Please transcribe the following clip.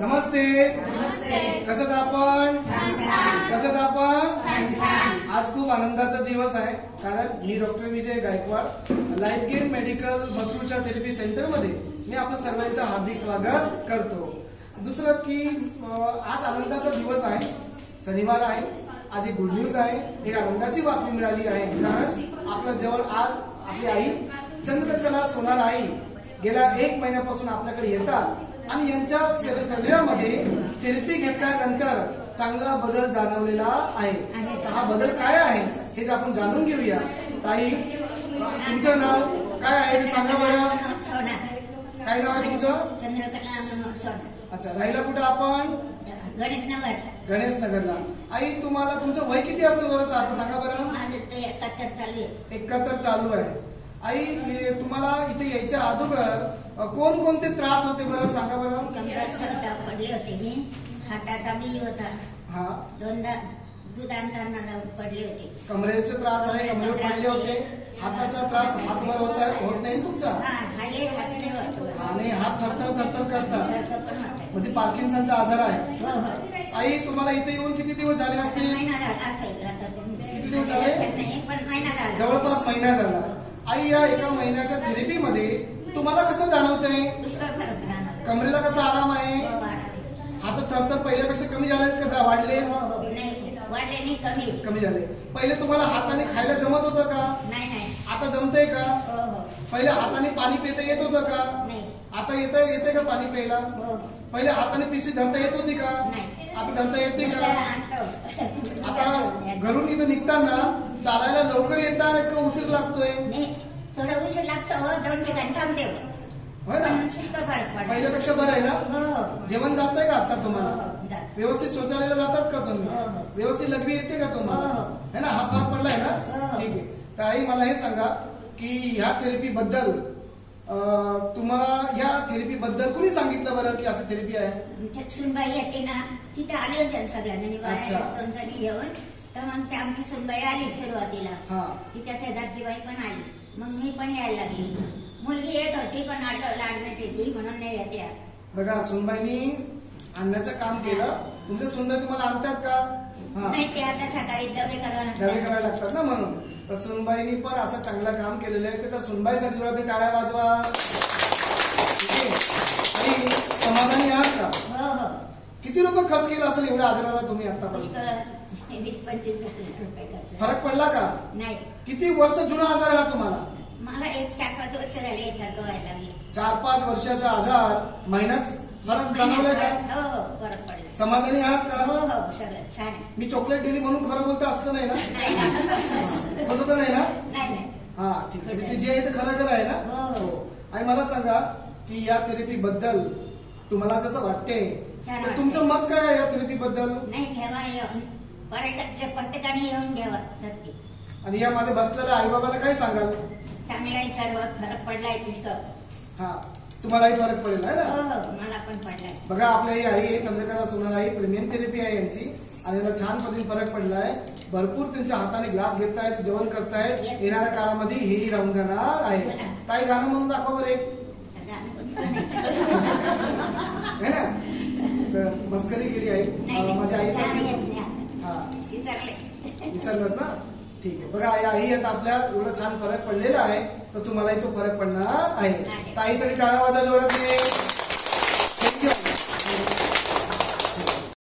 नमस्ते. कसं आपण आज खूप आनंदाचा दिवस आहे, कारण मी doctor Vijay Gaikwad, life gain medical मसूरच्या थेरपी सेंटर मध्ये मी आपल्या सर्वांचं हार्दिक स्वागत करतो. दुसरं की आज आनंदाचा दिवस आहे, शनिवार आहे. आज एक गुड न्यूज आहे, एक आनंदाची बातमी मिळाली आहे, कारण आपल्या जवळ आज आपली आई चंद्रकला सोनार आई गेल्या 1 महिन्यापासून आपल्याकडे येतात आणि यांच्या शरीरामध्ये थेरपी घेतल्यानंतर चांगला बदल जाणवलेला आहे. हा बदल काय आहे हे आपण जाणून घेऊया. ताई, तुमचं नाव काय आहे ते सांगा बरं. काय नाव आहे तुमचं? चंद्रकला. अच्छा, राहिला कुठं आपण? गणेशनगरला. आई, तुम्हाला तुमचं वय किती असेल बरं सांगा बरं. 71 चालू आहे. आई, तुम्हाला इथे यायच्या अगोदर कोणकोणते त्रास होते बरं सांगा बरं. पडले होते मी, हाताचा बी होता. हा, दोनदा दूध आणताना पडले होते. कमरेचे त्रास आहे, कमरेवर पडले होते. हाताचा त्रास, हातभर होत नाही तुमचा? आणि हात थरथर करतात, म्हणजे पार्किन्सनचा आजार आहे. आई, तुम्हाला इथे येऊन किती दिवस झाले असतील? किती दिवस झाले? जवळपास महिना झाला. आई, या एका महिन्याच्या थेरपी मध्ये तुम्हाला कसं जाणवतंय? कमरेला कसा आराम आहे? हात थरथर पहिल्यापेक्षा कमी झाले का वाढले? कमी झाले. पहिले तुम्हाला हाताने खायला जमत होतं का? आता जमतंय का? पहिले हाताने पाणी पिता येत होतं का? आता येते का पाणी प्यायला? पहिले हाताने पिशवी धरता येत होती का? आता धरता येते का? आता घरून इथं निघताना चालायला लवकर येतात का उशीर लागतोय? थोडा उशीर लागतो, 2 ठिकाणी थांबते. होय ना? पहिल्यापेक्षा बरं आहे ना? जेवण जातंय का आता तुम्हाला? व्यवस्थित शौचालयाला जातात का तुम्ही? व्यवस्थित लघवी येते का तुम्हाला? है ना? हा फरक पडलाय ना? ठीक आहे. तर आई, मला हे सांगा की ह्या थेरपी बद्दल तुम्हाला ह्या थेरपी बद्दल कुणी सांगितलं बरं की असं थेरपी आहे? सुनबाई येते ना, तिथे आले होते सगळ्यांनी 2 जणी घेऊन. तर मग ते आमची सुनबाई आली सुरुवातीला, तिच्या शेजारची बाई पण आली, मग मी पण यायला लागली. मुलगी येत होती पण लाडण्यात येते म्हणून नाही येते. बघा, सुनबाईनी आणण्याचं काम केलं. तुमच्या सुनबाई तुम्हाला आणतात का? नाही, ते आता सकाळी डबे करायला लागतात ना, म्हणून. तर सुनबाईनी पण असं चांगलं काम केलेलं आहे. तर सुनबाईसाठी जोरात टाळ्या वाजवा. आणि समाधानी आहात का? किती रुपये खर्च केला असेल एवढ्या आजाराला तुम्ही आतापासून? 20-25 रुपये. फरक पडला का? नाही. किती वर्ष जुना आजार आहे तुम्हाला? मला 4-5 वर्ष झाले व्हायला लागले. 4-5 वर्षाचा आजार, महिन्यात फरक जाणवलाय का? हो, फरक पडला. समाधानी आहात का? हो, सगळं छान आहे. मी चॉकलेट दिली म्हणून खरं बोलतं असतं नाही ना? होत नाही ना? हा, ठीक आहे. ते जे आहे ते खरं आहे ना? हो. आणि मला सांगा की या थेरपी बद्दल तुम्हाला जसं वाटते, तर तुमचं मत काय आहे या थेरपी बद्दल? नाही, घ्यावा, येऊन प्रत्येकाने येऊन घ्यावा थेरपी. आणि या माझ्या बसलेल्या आई बाबाला काय सांगाल? चांगलाही सर्व फरक पडलाय पुष्कळ. हा, तुम्हालाही फरक पडेल आहे ना? हो, मला पण पडलाय. बघा, आपल्या ही आई चंद्रकला सोनार आई, प्रीमियम थेरपी आहे यांची, आणि याला छान पद्धतीने फरक पडलाय. भरपूर त्यांच्या हाताने ग्लास घेतायत, जेवण करतायत. येणाऱ्या काळामध्ये हेही राहून जाणार आहे. ताई, गाणं म्हणून दाखव बरं एक. है ना? मस्करी केली आहे माझ्या आईसाठी. हा, विसरलात ना? ठीक आहे. बघा, आई आता आपल्या एवढा छान फरक पडलेला आहे, तर तुम्हालाही तो फरक पडणार आहे. ताईसाठी टाळ्या वाजवा जोरात.